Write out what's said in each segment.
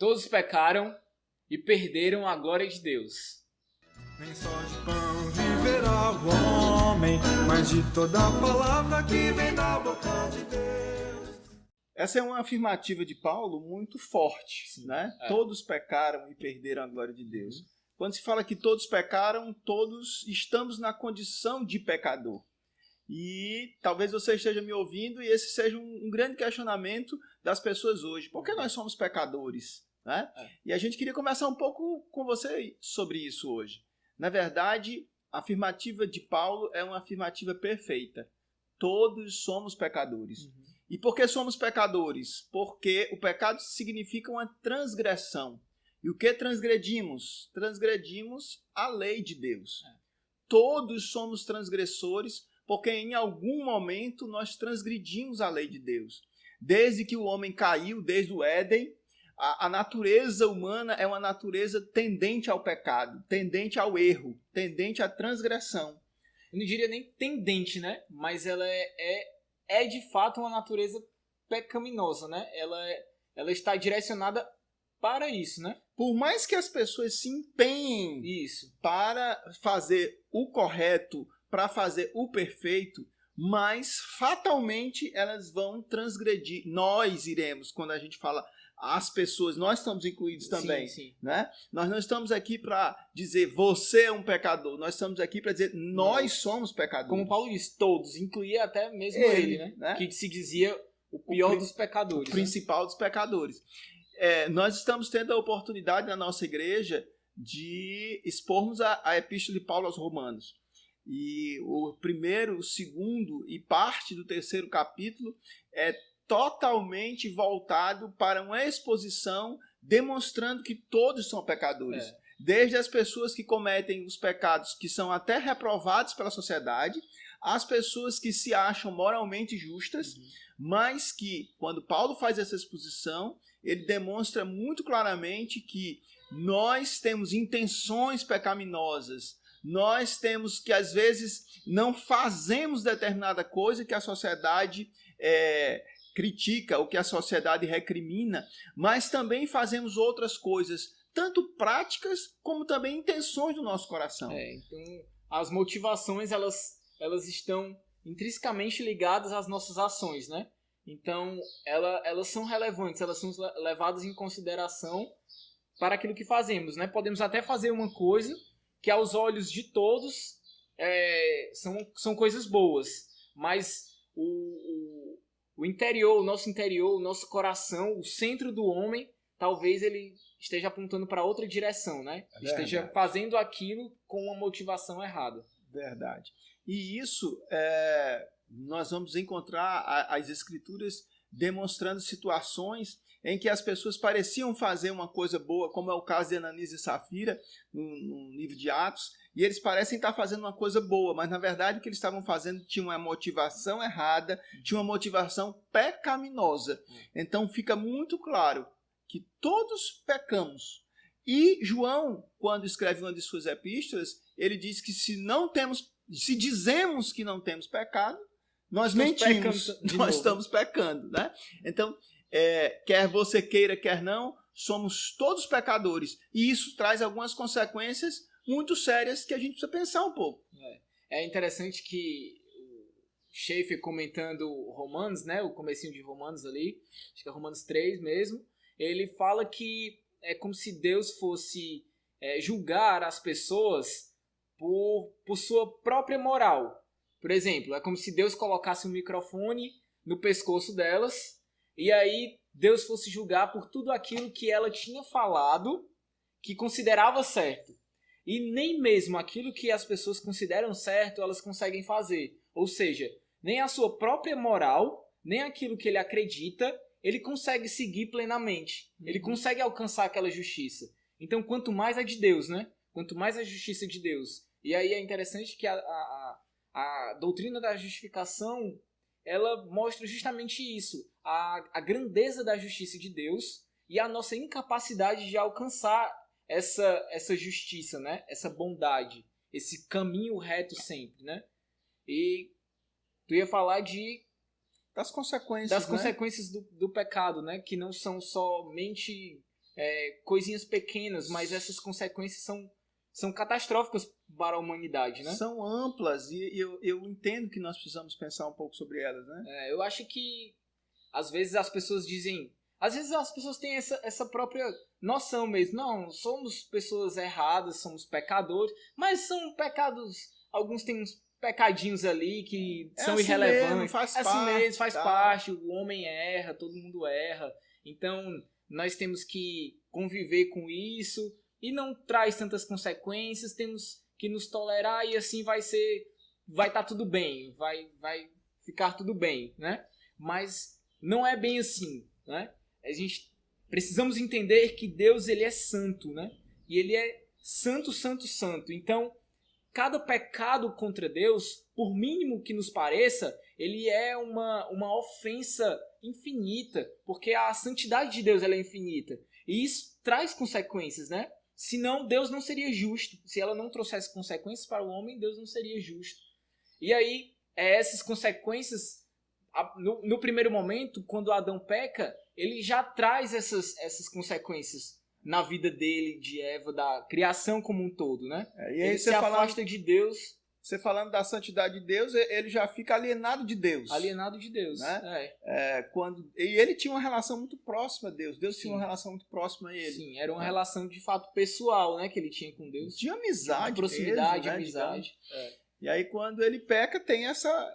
Todos pecaram e perderam a glória de Deus. Nem só de pão viverá o homem, mas de toda palavra que vem da boca de Deus. Essa é uma afirmativa de Paulo muito forte, né? Todos pecaram e perderam a glória de Deus. Quando se fala que todos pecaram, todos estamos na condição de pecador. E talvez você esteja me ouvindo e esse seja um grande questionamento das pessoas hoje. Por que nós somos pecadores? Né? E a gente queria conversar um pouco com você sobre isso hoje. Na verdade, a afirmativa de Paulo é uma afirmativa perfeita. Todos somos pecadores. E por que somos pecadores? Porque o pecado significa uma transgressão. E o que transgredimos? Transgredimos a lei de Deus. Todos somos transgressores, porque em algum momento nós transgredimos a lei de Deus. Desde que o homem caiu, desde o Éden, a natureza humana é uma natureza tendente ao pecado, tendente ao erro, tendente à transgressão. Eu não diria nem tendente, né? Mas ela é de fato uma natureza pecaminosa, né? Ela está direcionada para isso, né? Por mais que as pessoas se empenhem para fazer o correto, para fazer o perfeito, mas fatalmente elas vão transgredir. Nós iremos, quando a gente fala as pessoas, nós estamos incluídos também. Sim. Né? Nós não estamos aqui para dizer você é um pecador, nós estamos aqui para dizer nós somos pecadores. Como Paulo diz, todos, incluía até mesmo ele, né? Que se dizia o pior dos pecadores. O principal dos pecadores. Nós estamos tendo a oportunidade na nossa igreja de expormos a epístola de Paulo aos Romanos. E o primeiro, o segundo e parte do terceiro capítulo é totalmente voltado para uma exposição demonstrando que todos são pecadores. Desde as pessoas que cometem os pecados que são até reprovados pela sociedade, as pessoas que se acham moralmente justas, mas que, quando Paulo faz essa exposição, ele demonstra muito claramente que nós temos intenções pecaminosas, nós temos que, às vezes, não fazemos determinada coisa que a sociedade critica, ou que a sociedade recrimina, mas também fazemos outras coisas, tanto práticas, como também intenções do nosso coração. Então, as motivações, elas estão intrinsecamente ligadas às nossas ações, né? Então, elas são relevantes, elas são levadas em consideração para aquilo que fazemos, né? Podemos até fazer uma coisa que aos olhos de todos são coisas boas, mas o interior, o nosso coração, o centro do homem, talvez ele esteja apontando para outra direção, né? Esteja fazendo aquilo com uma motivação errada. Verdade. E isso nós vamos encontrar as escrituras demonstrando situações em que as pessoas pareciam fazer uma coisa boa, como é o caso de Ananias e Safira, no livro de Atos, e eles parecem estar fazendo uma coisa boa, mas na verdade o que eles estavam fazendo tinha uma motivação errada, tinha uma motivação pecaminosa. Então fica muito claro que todos pecamos. E João, quando escreve uma de suas epístolas, ele diz que se dizemos que não temos pecado, nós mentimos, nós estamos pecando, né? Então, quer você queira, quer não, somos todos pecadores. E isso traz algumas consequências muito sérias que a gente precisa pensar um pouco. É interessante que o Schaeffer comentando Romanos, né, o comecinho de Romanos ali, acho que é Romanos 3 mesmo, ele fala que é como se Deus fosse julgar as pessoas por sua própria moral. Por exemplo, é como se Deus colocasse um microfone no pescoço delas e aí Deus fosse julgar por tudo aquilo que ela tinha falado que considerava certo. E nem mesmo aquilo que as pessoas consideram certo elas conseguem fazer. Ou seja, nem a sua própria moral, nem aquilo que ele acredita, ele consegue seguir plenamente. Ele consegue alcançar aquela justiça. Então, quanto mais a de Deus, né? Quanto mais a justiça de Deus. E aí é interessante que a doutrina da justificação, ela mostra justamente isso. A grandeza da justiça de Deus e a nossa incapacidade de alcançar essa justiça, né? Essa bondade, esse caminho reto sempre, né? E tu ia falar das consequências, das consequências do pecado, né? Que não são somente coisinhas pequenas, mas essas consequências são catastróficas para a humanidade, né? São amplas e eu entendo que nós precisamos pensar um pouco sobre elas, né? Eu acho que às vezes as pessoas dizem... Às vezes as pessoas têm essa própria noção mesmo. Não, somos pessoas erradas, somos pecadores, mas são pecados... Alguns têm uns pecadinhos ali que são assim irrelevantes. Mesmo, faz assim parte, mesmo, faz tá. parte. O homem erra, todo mundo erra. Então, nós temos que conviver com isso e não traz tantas consequências. Temos que nos tolerar e assim vai estar tudo bem. Vai ficar tudo bem, né? Mas não é bem assim, né? A gente precisamos entender que Deus, ele é santo, né? E ele é santo, santo, santo. Então, cada pecado contra Deus, por mínimo que nos pareça, ele é uma ofensa infinita, porque a santidade de Deus ela é infinita. E isso traz consequências, né? Senão, Deus não seria justo. Se ela não trouxesse consequências para o homem, Deus não seria justo. E aí, essas consequências, no primeiro momento, quando Adão peca, ele já traz essas consequências na vida dele, de Eva, da criação como um todo, né? E aí ele se afasta de Deus. Você falando da santidade de Deus, ele já fica alienado de Deus. Alienado de Deus, né? E ele tinha uma relação muito próxima a Deus. Deus Sim. tinha uma relação muito próxima a ele. Sim, era uma relação de fato pessoal, né, que ele tinha com Deus. De amizade, de proximidade, mesmo, né, amizade. E aí quando ele peca, tem essa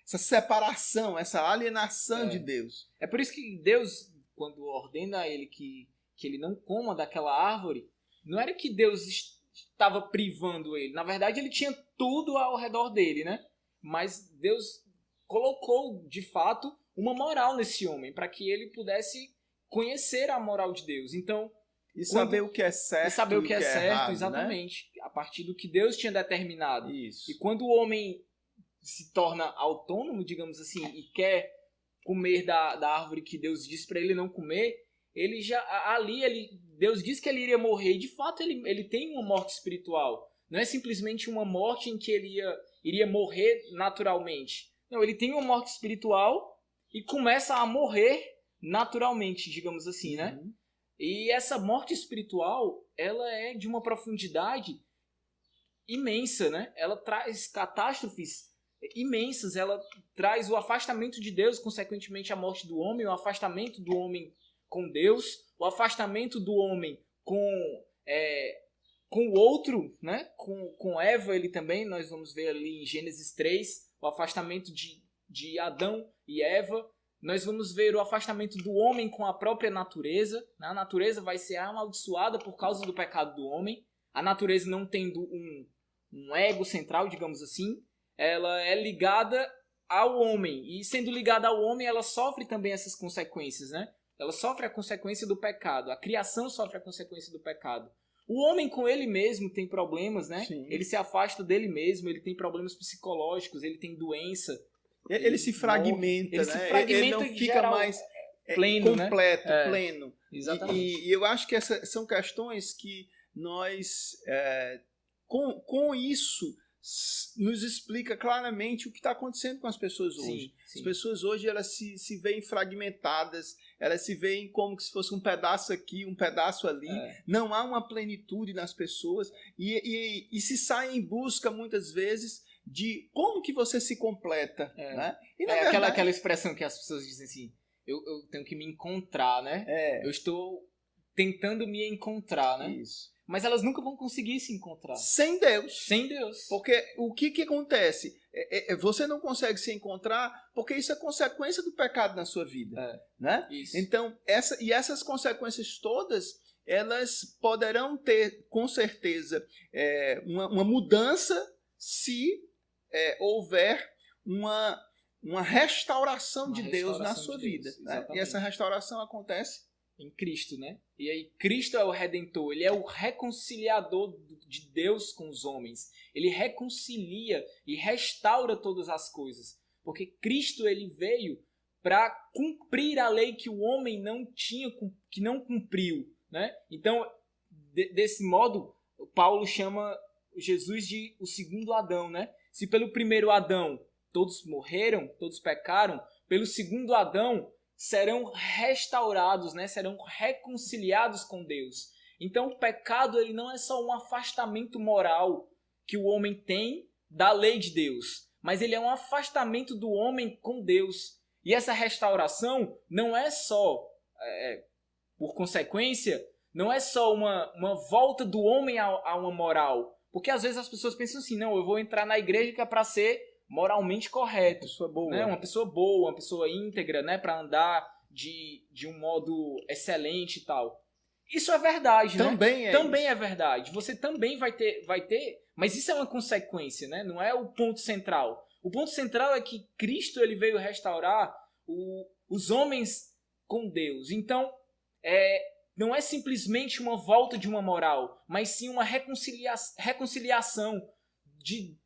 separação, essa alienação de Deus. É por isso que Deus, quando ordena a ele que ele não coma daquela árvore, não era que Deus estava privando ele. Na verdade, ele tinha tudo ao redor dele, né? Mas Deus colocou, de fato, uma moral nesse homem, para que ele pudesse conhecer a moral de Deus. Então, e saber o que é certo. E saber o que é certo, errado, exatamente. Né? A partir do que Deus tinha determinado. Isso. E quando o homem se torna autônomo, digamos assim, e quer comer da árvore que Deus disse para ele não comer, Deus disse que ele iria morrer, e de fato ele tem uma morte espiritual. Não é simplesmente uma morte em que ele iria morrer naturalmente. Não, ele tem uma morte espiritual e começa a morrer naturalmente, digamos assim, né? E essa morte espiritual, ela é de uma profundidade imensa, né? Ela traz catástrofes imensas, ela traz o afastamento de Deus, consequentemente a morte do homem, o afastamento do homem com Deus, o afastamento do homem com o outro, né? Com Eva, ele também, nós vamos ver ali em Gênesis 3, o afastamento de Adão e Eva. Nós vamos ver o afastamento do homem com a própria natureza. A natureza vai ser amaldiçoada por causa do pecado do homem. A natureza não tendo um ego central, digamos assim, ela é ligada ao homem. E sendo ligada ao homem, ela sofre também essas consequências, né? Ela sofre a consequência do pecado. A criação sofre a consequência do pecado. O homem com ele mesmo tem problemas, né? Sim. Ele se afasta dele mesmo, ele tem problemas psicológicos, ele tem doença. Ele se fragmenta, ele né? se fragmenta, ele não fica geral, mais pleno, completo, né? pleno. Exatamente. E eu acho que essas são questões que nós, com isso, nos explica claramente o que está acontecendo com as pessoas hoje. Sim. As pessoas hoje elas se veem fragmentadas, elas se veem como se fosse um pedaço aqui, um pedaço ali. Não há uma plenitude nas pessoas e se sai em busca, muitas vezes, de como que você se completa. Né? E, na verdade, aquela expressão que as pessoas dizem assim, eu tenho que me encontrar, né? Eu estou tentando me encontrar, né? Isso. Mas elas nunca vão conseguir se encontrar. Sem Deus. Sem Deus. Porque o que acontece? Você não consegue se encontrar porque isso é consequência do pecado na sua vida. Né? Isso. Então, essas consequências todas, elas poderão ter, com certeza, uma mudança se houver uma restauração de Deus na sua vida. Né? E essa restauração acontece em Cristo, né? E aí Cristo é o Redentor, ele é o reconciliador de Deus com os homens. Ele reconcilia e restaura todas as coisas. Porque Cristo ele veio para cumprir a lei que o homem não tinha, que não cumpriu, né? Então, desse modo, Paulo chama Jesus de o segundo Adão, né? Se pelo primeiro Adão todos morreram, todos pecaram, pelo segundo Adão serão restaurados, né? Serão reconciliados com Deus. Então o pecado ele não é só um afastamento moral que o homem tem da lei de Deus, mas ele é um afastamento do homem com Deus. E essa restauração não é só, por consequência, não é só uma volta do homem a uma moral. Porque às vezes as pessoas pensam assim, não, eu vou entrar na igreja que é para ser moralmente correto. Pessoa boa. Né? Uma pessoa boa, uma pessoa íntegra, né? Para andar de um modo excelente e tal. Isso é verdade, também né? Também é verdade. Você também vai ter, mas isso é uma consequência, né? Não é o ponto central. O ponto central é que Cristo ele veio restaurar os homens com Deus. Então, não é simplesmente uma volta de uma moral, mas sim uma reconciliação de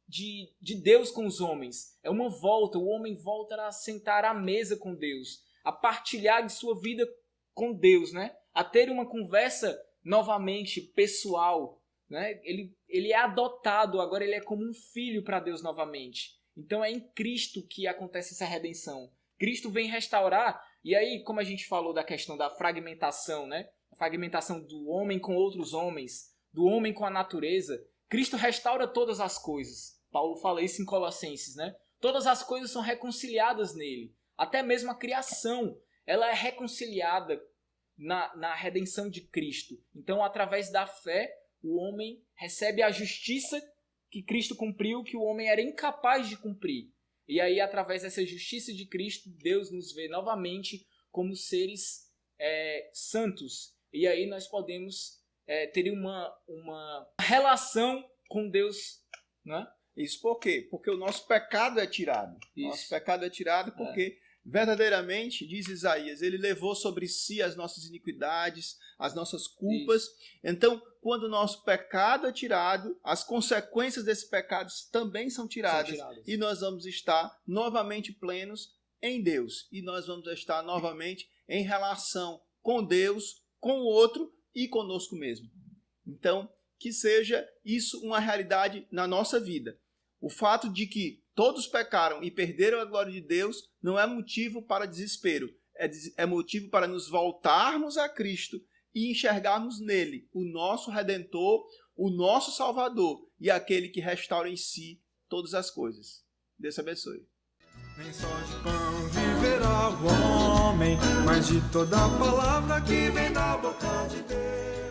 Deus com os homens. É uma volta, o homem volta a sentar à mesa com Deus, a partilhar de sua vida com Deus, né? A ter uma conversa novamente pessoal, né? Ele é adotado, agora ele é como um filho para Deus novamente. Então é em Cristo que acontece essa redenção. Cristo vem restaurar, e aí, como a gente falou da questão da fragmentação, né? A fragmentação do homem com outros homens, do homem com a natureza, Cristo restaura todas as coisas. Paulo fala isso em Colossenses, né? Todas as coisas são reconciliadas nele. Até mesmo a criação, ela é reconciliada na redenção de Cristo. Então, através da fé, o homem recebe a justiça que Cristo cumpriu, que o homem era incapaz de cumprir. E aí, através dessa justiça de Cristo, Deus nos vê novamente como seres santos. E aí nós podemos ter uma relação com Deus, né? Isso por quê? Porque o nosso pecado é tirado. Isso. Nosso pecado é tirado porque verdadeiramente, diz Isaías, ele levou sobre si as nossas iniquidades, as nossas culpas. Isso. Então, quando o nosso pecado é tirado, as consequências desses pecados também são tiradas. E nós vamos estar novamente plenos em Deus. E nós vamos estar novamente em relação com Deus, com o outro e conosco mesmo. Então, que seja isso uma realidade na nossa vida. O fato de que todos pecaram e perderam a glória de Deus não é motivo para desespero. É motivo para nos voltarmos a Cristo e enxergarmos nele o nosso Redentor, o nosso Salvador e aquele que restaura em si todas as coisas. Deus abençoe. Nem só de pão viverá o homem, mas de toda palavra que vem da boca de Deus.